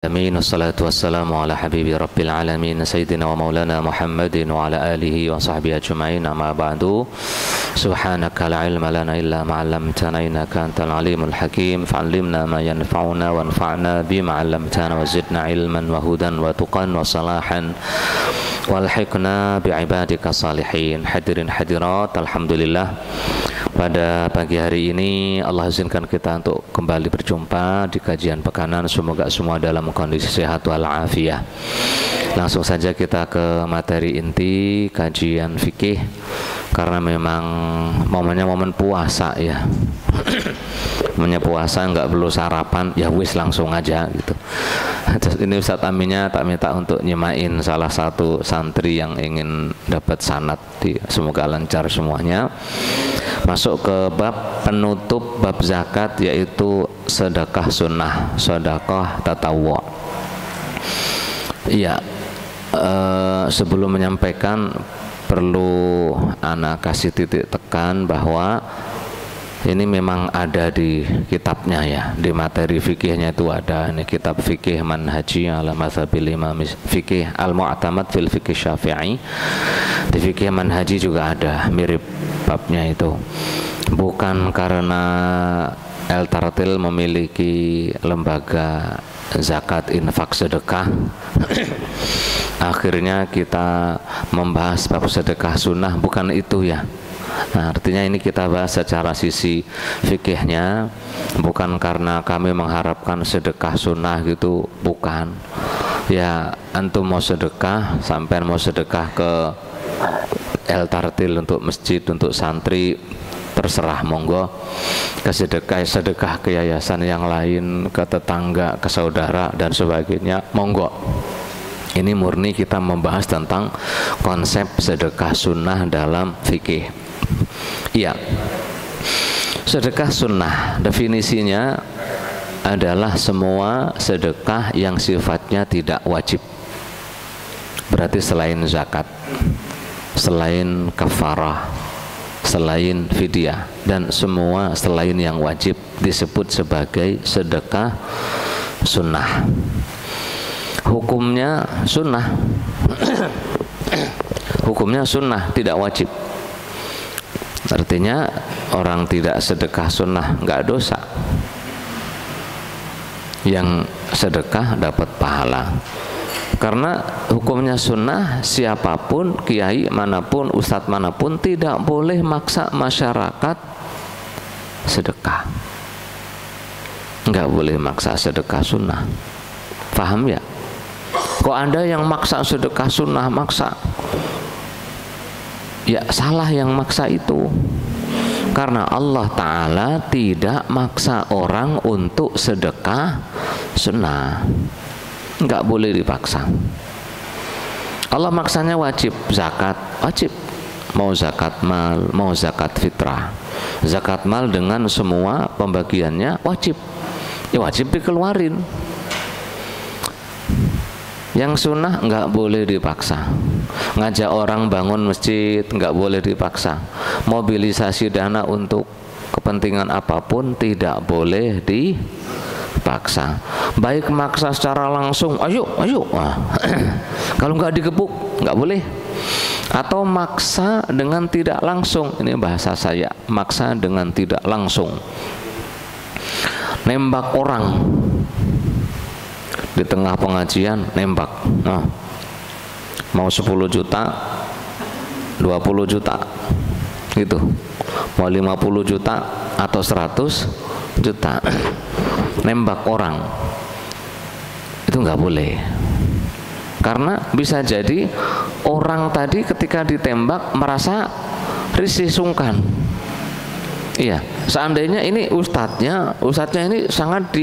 Amin. Wassalatu wassalamu ala habibi rabbil alamin Sayyidina wa maulana Muhammadin wa ala alihi wa sahbihi ajma'in. Amma ba'du. Subhanaka la ilma lana illa ma 'allamtana innaka antal alimul hakim. Fa'allimna ma yanfa'una wanfa'na bima 'allamtana wa zidna ilman wa hudan wa tuqan wa salahan walhiqna bi'ibadika salihin. Hadirin hadirat, alhamdulillah, pada pagi hari ini Allah izinkan kita untuk kembali berjumpa di kajian pekanan. Semoga semua dalam kondisi sehat walafiat. Langsung saja kita ke materi inti kajian fikih, karena memang momennya momen puasa ya. Momennya puasa, nggak perlu sarapan, ya wis langsung aja gitu. Terus ini Ustadz Aminnya tak minta untuk nyemain salah satu santri yang ingin dapat sanad, semoga lancar semuanya. Masuk ke bab penutup bab zakat, yaitu sedekah sunnah, sedekah tatawwu. Iya, sebelum menyampaikan perlu anak kasih titik tekan bahwa ini memang ada di kitabnya ya, di materi fikihnya itu ada. Ini kitab fikih manhaji ala mazhabil imam fikih al-mu'tamad fil fikih syafi'i. Di fikih manhaji juga ada mirip babnya itu. Bukan karena El-Tartil memiliki lembaga zakat, infak, sedekah akhirnya kita membahas bab sedekah sunnah, bukan itu ya. Nah, artinya ini kita bahas secara sisi fikihnya, bukan karena kami mengharapkan sedekah sunnah gitu, bukan. Ya, antum mau sedekah, sampai mau sedekah ke El-Tartil untuk masjid, untuk santri, terserah, monggo. Ke sedekah ke yayasan yang lain, ke tetangga, ke saudara dan sebagainya, monggo. Ini murni kita membahas tentang konsep sedekah sunnah dalam fikih. Iya, sedekah sunnah definisinya adalah semua sedekah yang sifatnya tidak wajib. Berarti selain zakat, selain kafarah, selain fidyah, dan semua selain yang wajib disebut sebagai sedekah sunnah. Hukumnya sunnah. Hukumnya sunnah, tidak wajib. Artinya orang tidak sedekah sunnah nggak dosa. Yang sedekah dapat pahala. Karena hukumnya sunnah, siapapun, kiai manapun, ustadz manapun tidak boleh maksa masyarakat sedekah. Nggak boleh maksa sedekah sunnah. Paham ya? Kok Anda yang maksa sedekah sunnah, maksa? Ya salah yang maksa itu. Karena Allah Ta'ala tidak maksa orang untuk sedekah sunnah. Nggak boleh dipaksa. Allah maksanya wajib, zakat wajib. Mau zakat mal, mau zakat fitrah. Zakat mal dengan semua pembagiannya wajib. Ya wajib dikeluarin. Yang sunnah nggak boleh dipaksa. Ngajak orang bangun masjid nggak boleh dipaksa. Mobilisasi dana untuk kepentingan apapun tidak boleh dipaksa. Baik maksa secara langsung, ayo, ayo. Kalau nggak digebuk nggak boleh. Atau maksa dengan tidak langsung. Ini bahasa saya, maksa dengan tidak langsung. Nembak orang di tengah pengajian, nembak. Nah, mau 10 juta, 20 juta gitu. Mau 50 juta atau 100 juta. Nembak orang itu nggak boleh. Karena bisa jadi orang tadi ketika ditembak merasa risih, sungkan. Iya, seandainya ini ustadznya ini sangat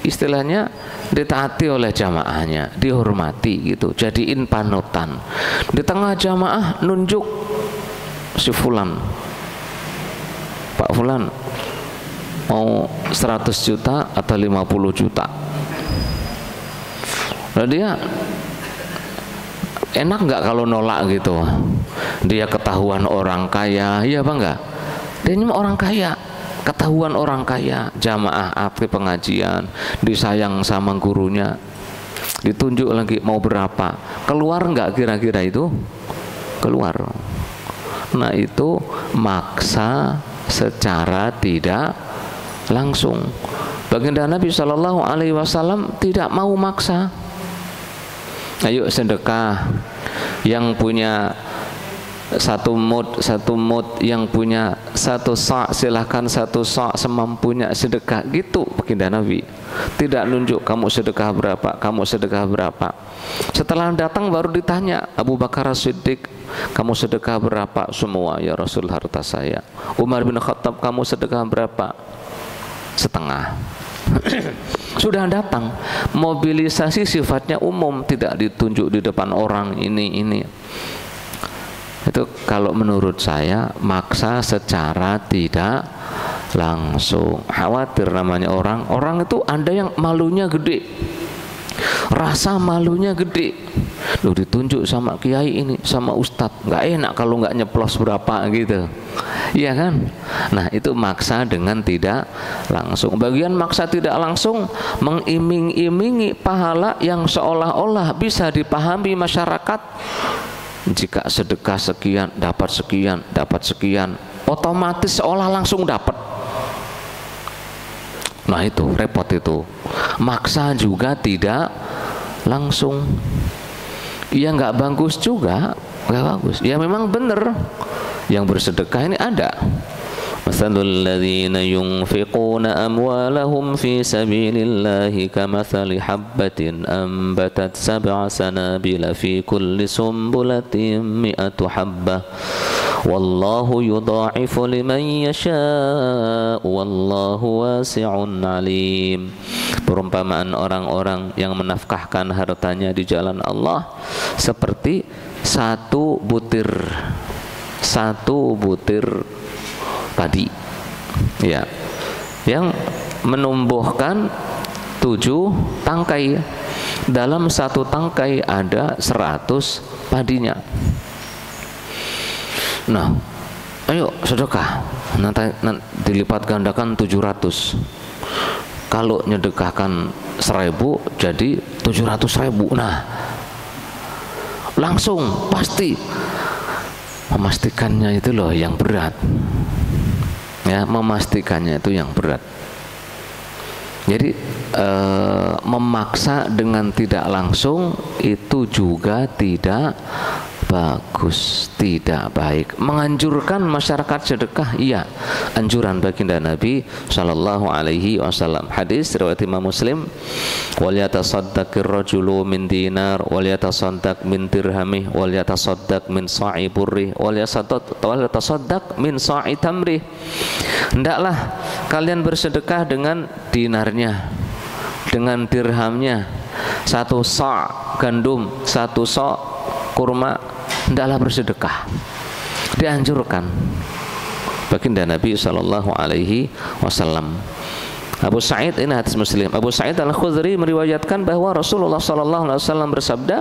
istilahnya ditaati oleh jamaahnya, dihormati gitu, jadiin panutan. Di tengah jamaah nunjuk si fulan, Pak Fulan mau 100 juta atau 50 juta. Nah, dia enak nggak kalau nolak gitu? Dia ketahuan orang kaya, iya apa enggak? Dia ini orang kaya, ketahuan orang kaya, jamaah aktif pengajian, disayang sama gurunya, Ditunjuk lagi mau berapa. Keluar nggak kira-kira itu? Keluar. Nah itu maksa secara tidak langsung. Baginda Nabi Shallallahu Alaihi Wasallam tidak mau maksa. Ayo sedekah, yang punya satu mud, yang punya satu sa' silahkan satu sa' semampunya sedekah, gitu baginda Nabi. Tidak nunjuk kamu sedekah berapa, kamu sedekah berapa. Setelah datang baru ditanya Abu Bakar As-Siddiq, kamu sedekah berapa? Semua ya Rasul, harta saya. Umar bin Khattab, kamu sedekah berapa? Setengah. Sudah datang. Mobilisasi sifatnya umum, tidak ditunjuk di depan orang ini. Itu kalau menurut saya maksa secara tidak langsung. Khawatir namanya orang itu ada yang malunya gede, rasa malunya gede. Loh, ditunjuk sama kiai ini, sama ustadz, nggak enak kalau nggak nyeplos berapa gitu. Iya kan? Nah itu maksa dengan tidak langsung. Bagian maksa tidak langsung mengiming-imingi pahala yang seolah-olah bisa dipahami masyarakat. Jika sedekah sekian, dapat sekian, otomatis seolah langsung dapat. Nah itu repot itu. Maksa juga tidak langsung. Ya nggak bagus juga, nggak bagus. Ya memang benar. Yang bersedekah ini ada. Mathalul ladzina yunfiquna amwalahum fi sabilillahi kamathali habbatin ambatat sab'a sanabila fi kulli sumbulatin mi'atu habbah wallahu yudha'ifu liman yasha'u wallahu wasi'un alim. Perumpamaan orang-orang yang menafkahkan hartanya di jalan Allah seperti satu butir padi, ya, yang menumbuhkan 7 tangkai. Dalam satu tangkai ada 100 padinya. Nah, ayo sedekah, nanti dilipat gandakan 700. Kalau nyedekahkan 1000 jadi 700.000. Nah, langsung pasti. Memastikannya itu loh yang berat, ya, memastikannya itu yang berat. Jadi memaksa dengan tidak langsung itu juga tidak bagus, tidak baik. Menganjurkan masyarakat sedekah, iya, anjuran baginda Nabi Shallallahu Alaihi Wasallam. Hadis riwayat Imam Muslim, wal yatasaddaqir rajulu min dinar wal yatasaddaq min dirhamih wal yatasaddaq min sa'i burrih wal yatasaddaq min sa'i tamrih. Hendaklah kalian bersedekah dengan dinarnya, dengan dirhamnya, 1 sa' gandum, 1 sa' kurma. Hendaklah bersedekah, dianjurkan baginda Nabi Sallallahu Alaihi Wasallam. Abu Sa'id, ini hadis Muslim, Abu Sa'id Al-Khudri meriwayatkan bahwa Rasulullah Sallallahu Alaihi Wasallam bersabda,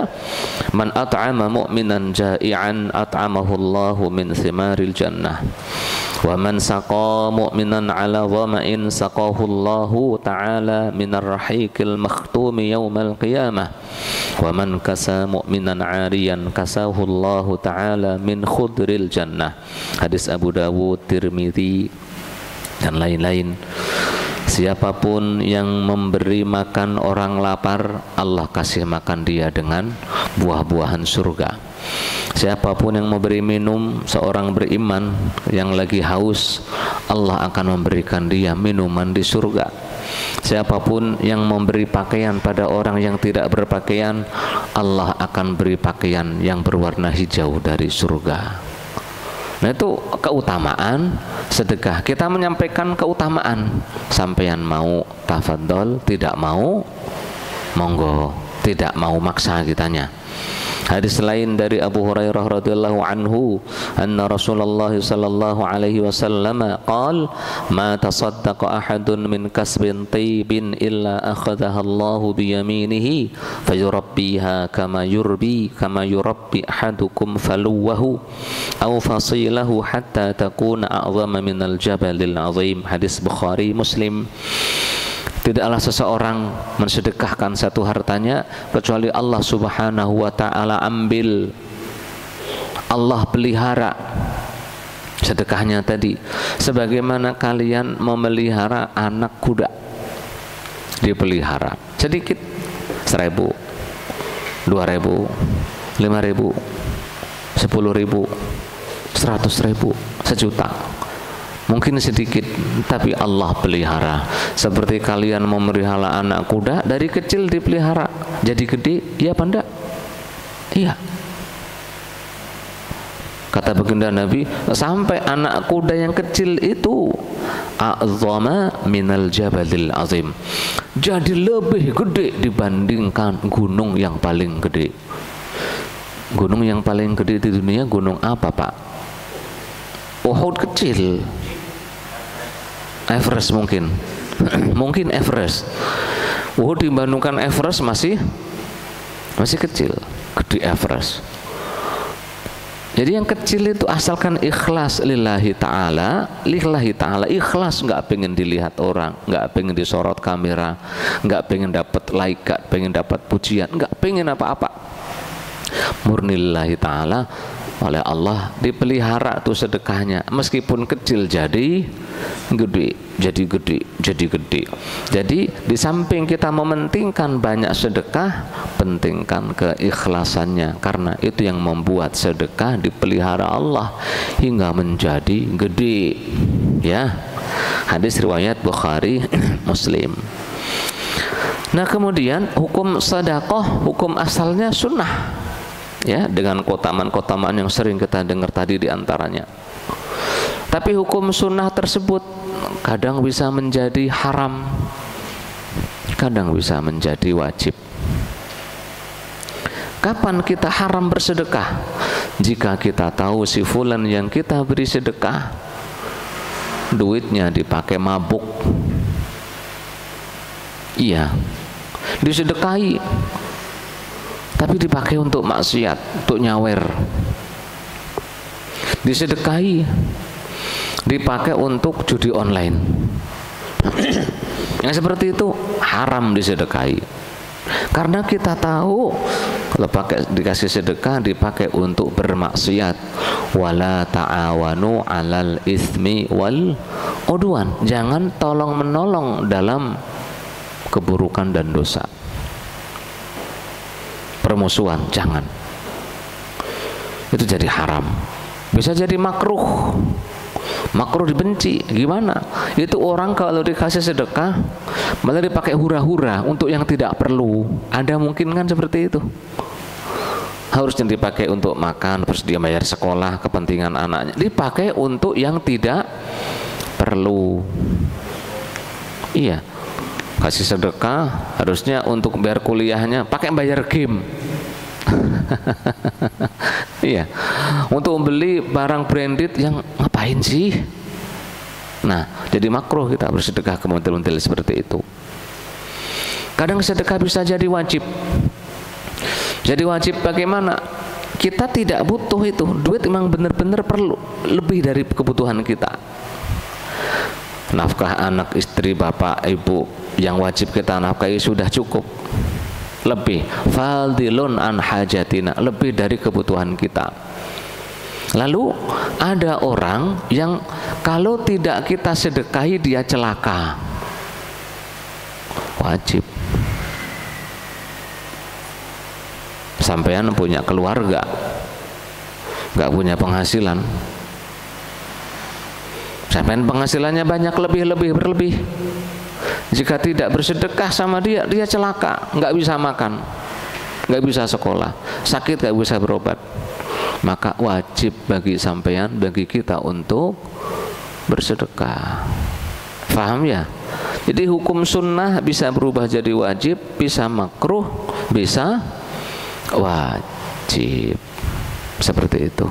man at'ama mu'minan ja'ian at'amahu Allahu min thimaril jannah wa man saqa mu'minan ala dhama'in saqahu Allahu ta'ala minar rahiqil makhtumi yawmal qiyamah wa man kasa mu'minan 'ariyan kasahu Allahu ta'ala min khudril jannah. Hadis Abu Dawud, Tirmidzi dan lain-lain. Siapapun yang memberi makan orang lapar, Allah kasih makan dia dengan buah-buahan surga. Siapapun yang memberi minum seorang beriman yang lagi haus, Allah akan memberikan dia minuman di surga. Siapapun yang memberi pakaian pada orang yang tidak berpakaian, Allah akan beri pakaian yang berwarna hijau dari surga. Nah itu keutamaan sedekah. Kita menyampaikan keutamaan. Sampean mau tafadhol, tidak mau monggo, tidak mau maksa kitanya. Hadis lain dari Abu Hurairah radhiyallahu anhu, anna Rasulullah sallallahu alaihi wasallam qaal, ma tasaddaqa ahadun min kasbin tayyibin illa akhadhaha Allahu bi yaminihi fayurabbiha kama yurabbi ahadukum faluwahu aw fasilahu hatta takuna a'zama minal jabalil azim. Hadis Bukhari Muslim. Tidaklah seseorang mensedekahkan satu hartanya kecuali Allah Subhanahu wa ta'ala ambil, Allah pelihara sedekahnya tadi. Sebagaimana kalian memelihara anak kuda, dipelihara sedikit, 1.000, 2.000, 5.000, 10.000, 100.000, 1.000.000. Mungkin sedikit, tapi Allah pelihara. Seperti kalian memelihara anak kuda, dari kecil dipelihara, jadi gede, iya apa enggak? Iya. Kata baginda Nabi, sampai anak kuda yang kecil itu a'zama minal jabalil azim, jadi lebih gede dibandingkan gunung yang paling gede. Gunung yang paling gede di dunia gunung apa, Pak? Uhud kecil. Everest mungkin. Mungkin Everest. Uhud dibandingkan Everest masih kecil. Gede Everest. Jadi yang kecil itu asalkan ikhlas lillahi ta'ala, ikhlas, nggak pengen dilihat orang, nggak pengen disorot kamera, nggak pengen dapat like, nggak pengen dapat pujian, nggak pengen apa-apa, murni lillahi ta'ala, oleh Allah dipelihara tuh sedekahnya, meskipun kecil jadi gede, jadi gede, jadi gede. Jadi di samping kita mementingkan banyak sedekah, pentingkan keikhlasannya, karena itu yang membuat sedekah dipelihara Allah hingga menjadi gede. Ya, hadis riwayat Bukhari, Muslim. Nah, kemudian hukum sedekah, hukum asalnya sunnah, ya, dengan keutamaan-keutamaan yang sering kita dengar tadi diantaranya. Tapi hukum sunnah tersebut kadang bisa menjadi haram, kadang bisa menjadi wajib. Kapan kita haram bersedekah? Jika kita tahu si fulan yang kita beri sedekah duitnya dipakai mabuk, iya, disedekahi tapi dipakai untuk maksiat, untuk nyawer. Disedekahi dipakai untuk judi online. Yang seperti itu haram disedekahi. Karena kita tahu kalau dikasih sedekah dipakai untuk bermaksiat. Wala ta'awanu 'alal itsmi wal udwan. Jangan tolong menolong dalam keburukan dan dosa. Permusuhan, jangan. Itu jadi haram. Bisa jadi makruh. Makruh dibenci. Gimana? Itu orang kalau dikasih sedekah malah dipakai hura-hura untuk yang tidak perlu. Ada mungkin kan seperti itu. Harusnya dipakai untuk makan, terus dia bayar sekolah, kepentingan anaknya. Dipakai untuk yang tidak perlu. Iya. Kasih sedekah harusnya untuk bayar kuliahnya, pakai bayar game. Iya, untuk beli barang branded yang ngapain sih? Nah, jadi makruh kita bersedekah ke model-model seperti itu. Kadang sedekah bisa jadi wajib. Jadi wajib bagaimana? Kita tidak butuh itu, duit memang benar-benar perlu, lebih dari kebutuhan kita. Nafkah anak, istri, bapak, ibu yang wajib kita nafkahi sudah cukup. Lebih fadilun an hajatina, lebih dari kebutuhan kita. Lalu ada orang yang kalau tidak kita sedekahi dia celaka. Wajib. Sampean punya keluarga, nggak punya penghasilan. Sampean penghasilannya banyak, berlebih. Jika tidak bersedekah sama dia, dia celaka, nggak bisa makan, nggak bisa sekolah, sakit nggak bisa berobat. Maka wajib bagi sampean, bagi kita untuk bersedekah. Paham ya? Jadi hukum sunnah bisa berubah jadi wajib, bisa makruh, bisa wajib. Seperti itu.